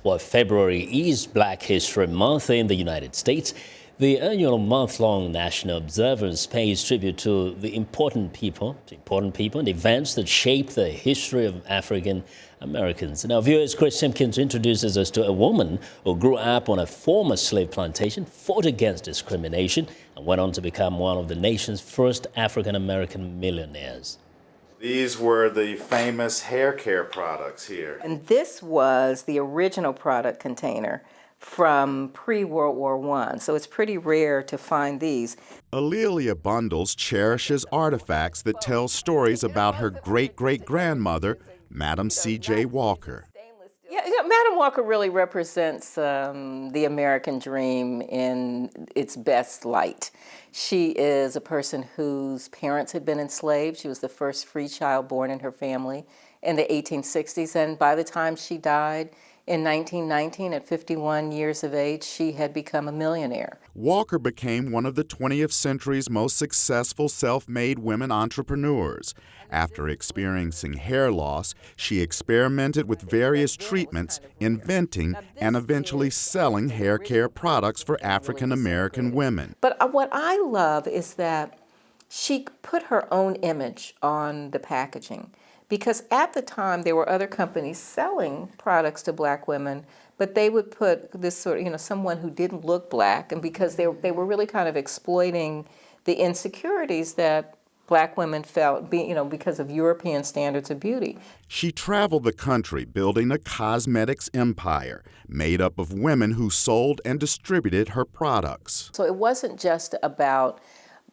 Well, February is Black History Month in the United States. The annual month-long national observance pays tribute to the important people and events that shape the history of African Americans. Now, viewers, Chris Simkins introduces us to a woman who grew up on a former slave plantation, fought against discrimination, and went on to become one of the nation's first African American millionaires. These were the famous hair care products here. And this was the original product container from pre-World War I, so it's pretty rare to find these. Alelia Bundles cherishes artifacts that tell stories about her great-great-grandmother, Madam C.J. Walker. Yeah, Madam Walker really represents the American dream in its best light. She is a person whose parents had been enslaved. She was the first free child born in her family in the 1860s, and by the time she died in 1919, at 51 years of age, she had become a millionaire. Walker became one of the 20th century's most successful self-made women entrepreneurs. After experiencing hair loss, she experimented with various treatments, inventing and eventually selling hair care products for African American women. But what I love is that she put her own image on the packaging. Because at the time, there were other companies selling products to Black women, but they would put this sort of, someone who didn't look Black, and because they were really kind of exploiting the insecurities that Black women felt, because of European standards of beauty. She traveled the country building a cosmetics empire made up of women who sold and distributed her products. So it wasn't just about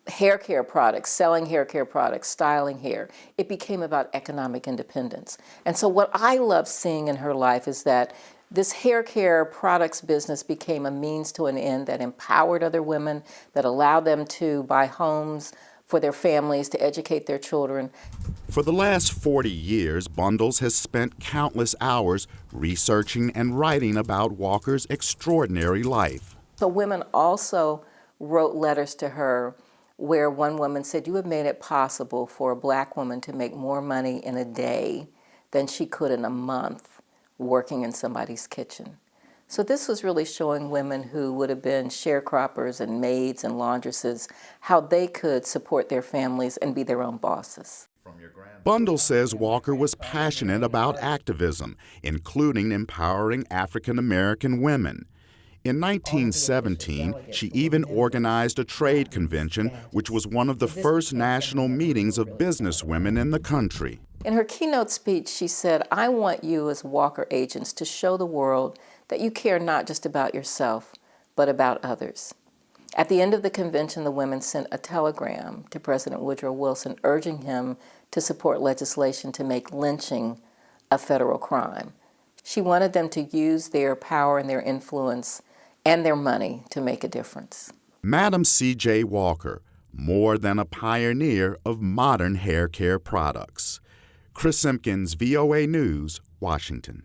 hair care products, selling hair care products, styling hair. It became about economic independence. And so what I love seeing in her life is that this hair care products business became a means to an end that empowered other women, that allowed them to buy homes for their families, to educate their children. For the last 40 years, Bundles has spent countless hours researching and writing about Walker's extraordinary life. So women also wrote letters to her where one woman said, "You have made it possible for a Black woman to make more money in a day than she could in a month working in somebody's kitchen." So this was really showing women who would have been sharecroppers and maids and laundresses how they could support their families and be their own bosses. Bundles says Walker was passionate about activism, including empowering African American women. In 1917, she even organized a trade convention, which was one of the first national meetings of businesswomen in the country. In her keynote speech, she said, "I want you as Walker agents to show the world that you care not just about yourself, but about others." At the end of the convention, the women sent a telegram to President Woodrow Wilson urging him to support legislation to make lynching a federal crime. She wanted them to use their power and their influence and their money to make a difference. Madam C.J. Walker, more than a pioneer of modern hair care products. Chris Simkins, VOA News, Washington.